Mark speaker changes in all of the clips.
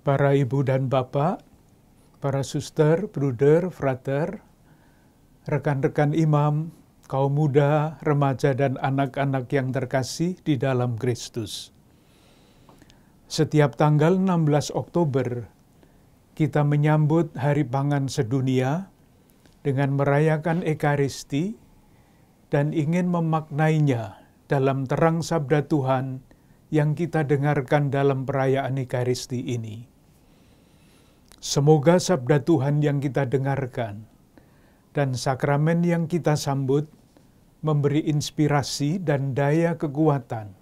Speaker 1: para ibu dan bapak, para suster, bruder, frater, rekan-rekan imam, kaum muda, remaja, dan anak-anak yang terkasih di dalam Kristus. Setiap tanggal 16 Oktober, kita menyambut Hari Pangan Sedunia dengan merayakan Ekaristi dan ingin memaknainya dalam terang sabda Tuhan yang kita dengarkan dalam perayaan Ekaristi ini. Semoga sabda Tuhan yang kita dengarkan dan sakramen yang kita sambut memberi inspirasi dan daya kekuatan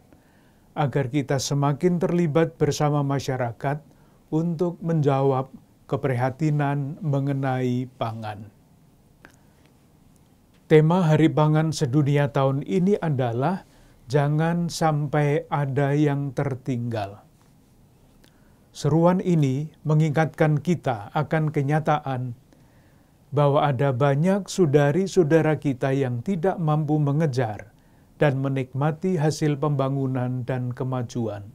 Speaker 1: agar kita semakin terlibat bersama masyarakat untuk menjawab keprihatinan mengenai pangan. Tema Hari Pangan Sedunia tahun ini adalah jangan sampai ada yang tertinggal. Seruan ini mengingatkan kita akan kenyataan bahwa ada banyak saudari-saudara kita yang tidak mampu mengejar dan menikmati hasil pembangunan dan kemajuan.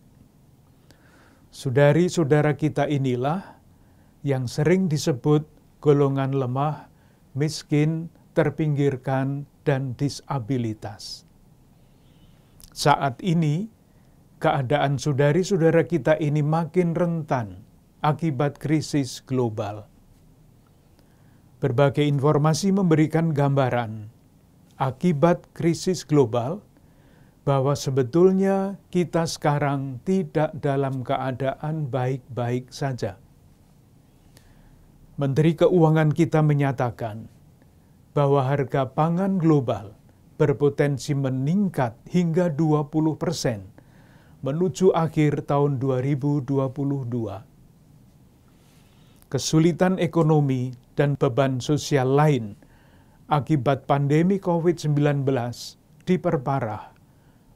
Speaker 1: Saudari-saudara kita inilah yang sering disebut golongan lemah, miskin, terpinggirkan, dan disabilitas. Saat ini, keadaan saudari-saudara kita ini makin rentan akibat krisis global. Berbagai informasi memberikan gambaran akibat krisis global bahwa sebetulnya kita sekarang tidak dalam keadaan baik-baik saja. Menteri Keuangan kita menyatakan bahwa harga pangan global berpotensi meningkat hingga 20% menuju akhir tahun 2022. Kesulitan ekonomi dan beban sosial lain akibat pandemi COVID-19 diperparah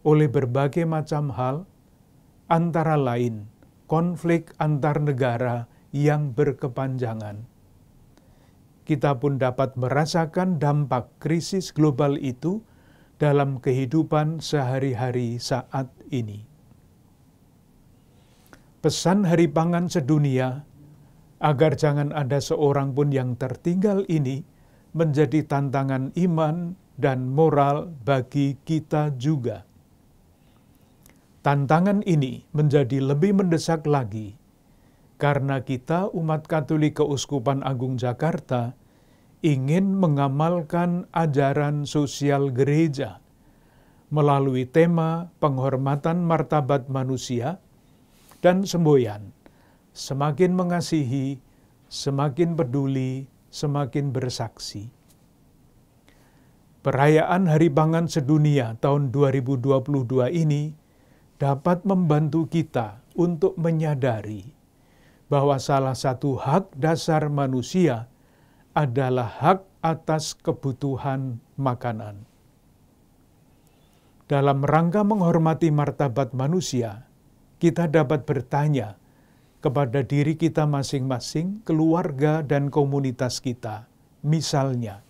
Speaker 1: oleh berbagai macam hal, antara lain konflik antar negara yang berkepanjangan. Kita pun dapat merasakan dampak krisis global itu dalam kehidupan sehari-hari saat ini. Pesan Hari Pangan Sedunia agar jangan ada seorang pun yang tertinggal ini menjadi tantangan iman dan moral bagi kita juga. Tantangan ini menjadi lebih mendesak lagi karena kita umat Katolik Keuskupan Agung Jakarta ingin mengamalkan ajaran sosial gereja melalui tema penghormatan martabat manusia dan semboyan, semakin mengasihi, semakin peduli, semakin bersaksi. Perayaan Hari Pangan Sedunia tahun 2022 ini dapat membantu kita untuk menyadari bahwa salah satu hak dasar manusia adalah hak atas kebutuhan makanan. Dalam rangka menghormati martabat manusia, kita dapat bertanya kepada diri kita masing-masing, keluarga, dan komunitas kita. Misalnya,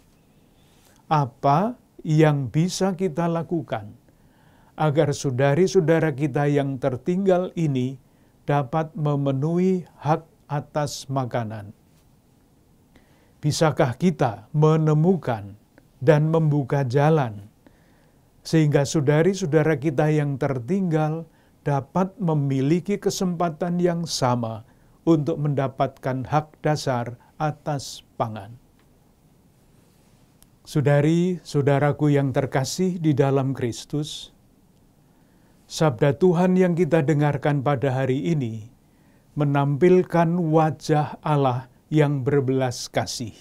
Speaker 1: apa yang bisa kita lakukan agar saudari-saudara kita yang tertinggal ini dapat memenuhi hak atas makanan? Bisakah kita menemukan dan membuka jalan sehingga saudari-saudara kita yang tertinggal dapat memiliki kesempatan yang sama untuk mendapatkan hak dasar atas pangan? Saudari-saudaraku yang terkasih di dalam Kristus, sabda Tuhan yang kita dengarkan pada hari ini menampilkan wajah Allah yang berbelas kasih.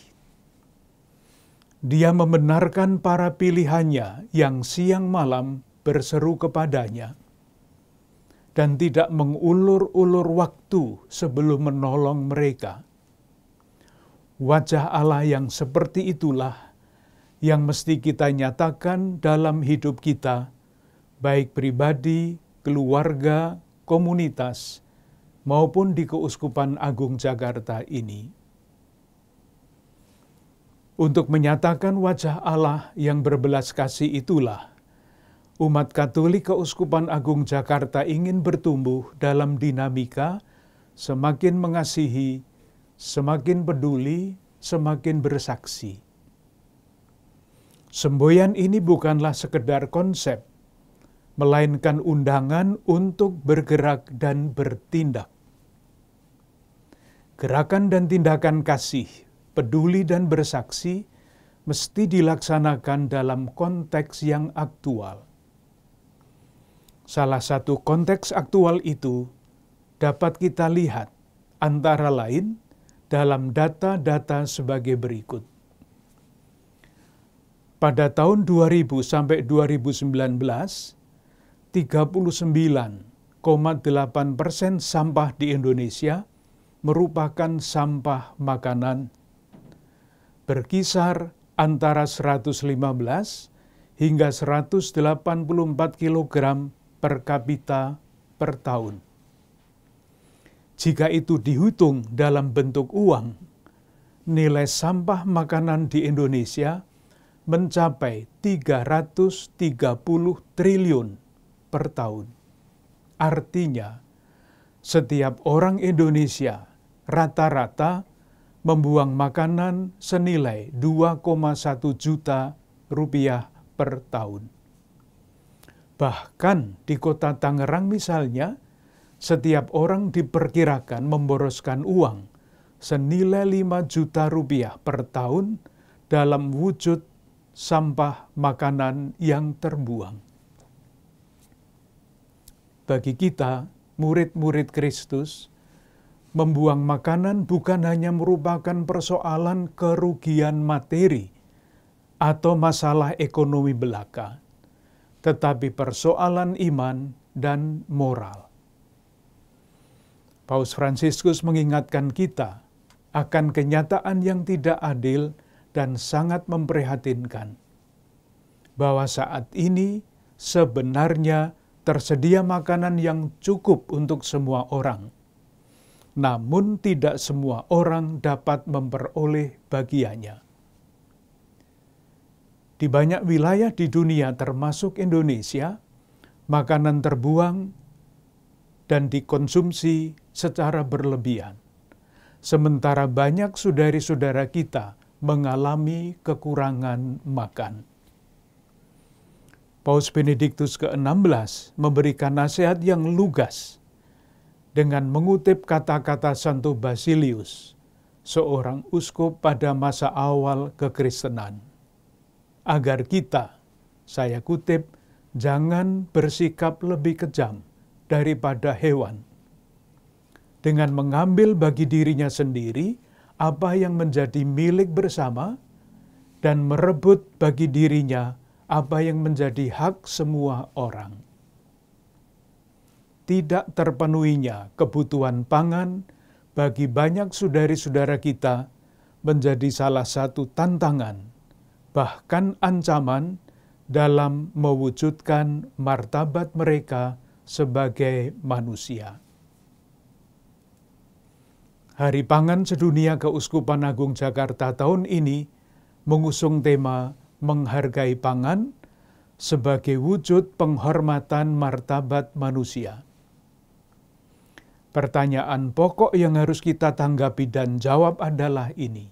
Speaker 1: Dia membenarkan para pilihannya yang siang malam berseru kepadanya dan tidak mengulur-ulur waktu sebelum menolong mereka. Wajah Allah yang seperti itulah yang mesti kita nyatakan dalam hidup kita, baik pribadi, keluarga, komunitas, maupun di Keuskupan Agung Jakarta ini. Untuk menyatakan wajah Allah yang berbelas kasih itulah, umat Katolik Keuskupan Agung Jakarta ingin bertumbuh dalam dinamika semakin mengasihi, semakin peduli, semakin bersaksi. Semboyan ini bukanlah sekedar konsep, melainkan undangan untuk bergerak dan bertindak. Gerakan dan tindakan kasih, peduli dan bersaksi mesti dilaksanakan dalam konteks yang aktual. Salah satu konteks aktual itu dapat kita lihat antara lain dalam data-data sebagai berikut. Pada tahun 2000 sampai 2019, 39,8% sampah di Indonesia merupakan sampah makanan, berkisar antara 115 hingga 184 kg per kapita per tahun. Jika itu dihitung dalam bentuk uang, nilai sampah makanan di Indonesia mencapai 330 triliun per tahun. Artinya, setiap orang Indonesia rata-rata membuang makanan senilai 2,1 juta rupiah per tahun. Bahkan di kota Tangerang misalnya, setiap orang diperkirakan memboroskan uang senilai 5 juta rupiah per tahun dalam wujud sampah makanan yang terbuang. Bagi kita, murid-murid Kristus, membuang makanan bukan hanya merupakan persoalan kerugian materi atau masalah ekonomi belaka, tetapi persoalan iman dan moral. Paus Fransiskus mengingatkan kita akan kenyataan yang tidak adil dan sangat memprihatinkan, bahwa saat ini sebenarnya tersedia makanan yang cukup untuk semua orang, namun tidak semua orang dapat memperoleh bagiannya. Di banyak wilayah di dunia termasuk Indonesia, makanan terbuang dan dikonsumsi secara berlebihan. Sementara banyak saudari-saudara kita mengalami kekurangan makan. Paus Benediktus ke-16 memberikan nasihat yang lugas dengan mengutip kata-kata Santo Basilius, seorang uskup pada masa awal kekristenan. Agar kita, saya kutip, jangan bersikap lebih kejam daripada hewan, dengan mengambil bagi dirinya sendiri apa yang menjadi milik bersama dan merebut bagi dirinya apa yang menjadi hak semua orang. Tidak terpenuhinya kebutuhan pangan bagi banyak saudari-saudara kita menjadi salah satu tantangan, bahkan ancaman dalam mewujudkan martabat mereka sebagai manusia. Hari Pangan Sedunia Keuskupan Agung Jakarta tahun ini mengusung tema menghargai pangan sebagai wujud penghormatan martabat manusia. Pertanyaan pokok yang harus kita tanggapi dan jawab adalah ini.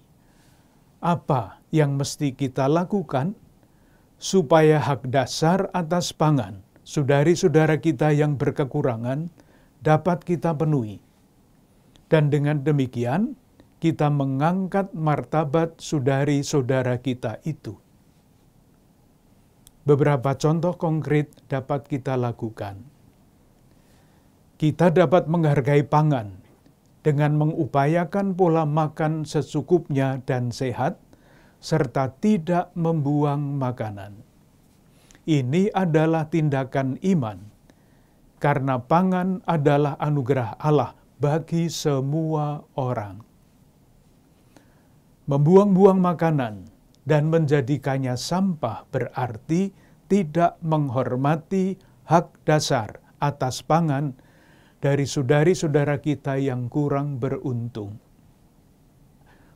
Speaker 1: Apa yang mesti kita lakukan supaya hak dasar atas pangan saudari-saudara kita yang berkekurangan dapat kita penuhi? Dan dengan demikian, kita mengangkat martabat saudari-saudara kita itu. Beberapa contoh konkret dapat kita lakukan. Kita dapat menghargai pangan dengan mengupayakan pola makan secukupnya dan sehat, serta tidak membuang makanan. Ini adalah tindakan iman, karena pangan adalah anugerah Allah bagi semua orang. Membuang-buang makanan dan menjadikannya sampah berarti tidak menghormati hak dasar atas pangan dari saudari-saudara kita yang kurang beruntung.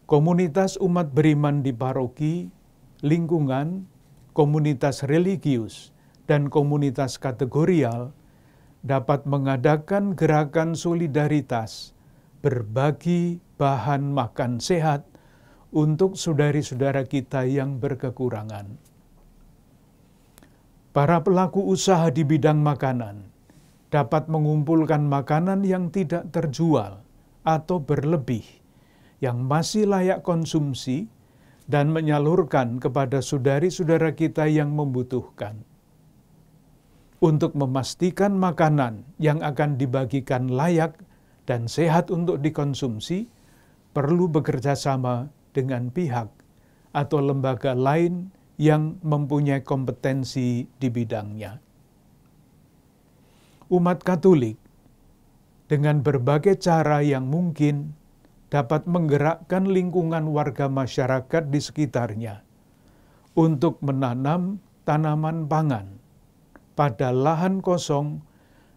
Speaker 1: Komunitas umat beriman di paroki, lingkungan, komunitas religius, dan komunitas kategorial dapat mengadakan gerakan solidaritas berbagi bahan makan sehat untuk saudari-saudara kita yang berkekurangan. Para pelaku usaha di bidang makanan dapat mengumpulkan makanan yang tidak terjual atau berlebih, yang masih layak konsumsi, dan menyalurkan kepada saudari-saudara kita yang membutuhkan. Untuk memastikan makanan yang akan dibagikan layak dan sehat untuk dikonsumsi, perlu bekerja sama dengan pihak atau lembaga lain yang mempunyai kompetensi di bidangnya. Umat Katolik dengan berbagai cara yang mungkin dapat menggerakkan lingkungan warga masyarakat di sekitarnya untuk menanam tanaman pangan pada lahan kosong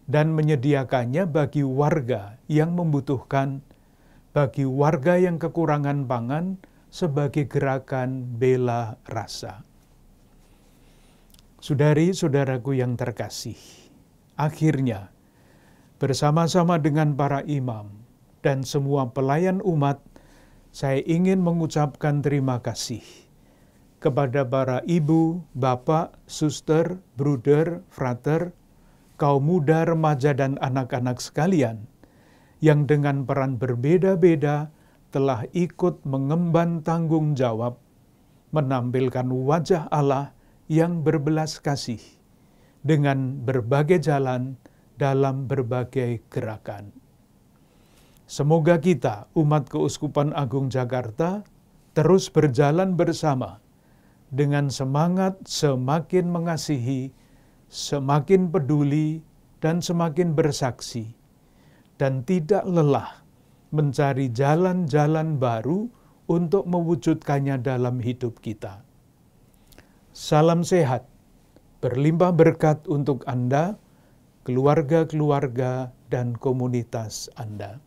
Speaker 1: dan menyediakannya bagi warga yang membutuhkan, bagi warga yang kekurangan pangan sebagai gerakan bela rasa. Saudari-saudaraku yang terkasih, akhirnya bersama-sama dengan para imam dan semua pelayan umat, saya ingin mengucapkan terima kasih kepada para ibu, bapak, suster, bruder, frater, kaum muda, remaja, dan anak-anak sekalian yang dengan peran berbeda-beda telah ikut mengemban tanggung jawab menampilkan wajah Allah yang berbelas kasih dengan berbagai jalan dalam berbagai gerakan. Semoga kita, umat Keuskupan Agung Jakarta, terus berjalan bersama dengan semangat semakin mengasihi, semakin peduli, dan semakin bersaksi, dan tidak lelah mencari jalan-jalan baru untuk mewujudkannya dalam hidup kita. Salam sehat, berlimpah berkat untuk Anda, keluarga-keluarga, dan komunitas Anda.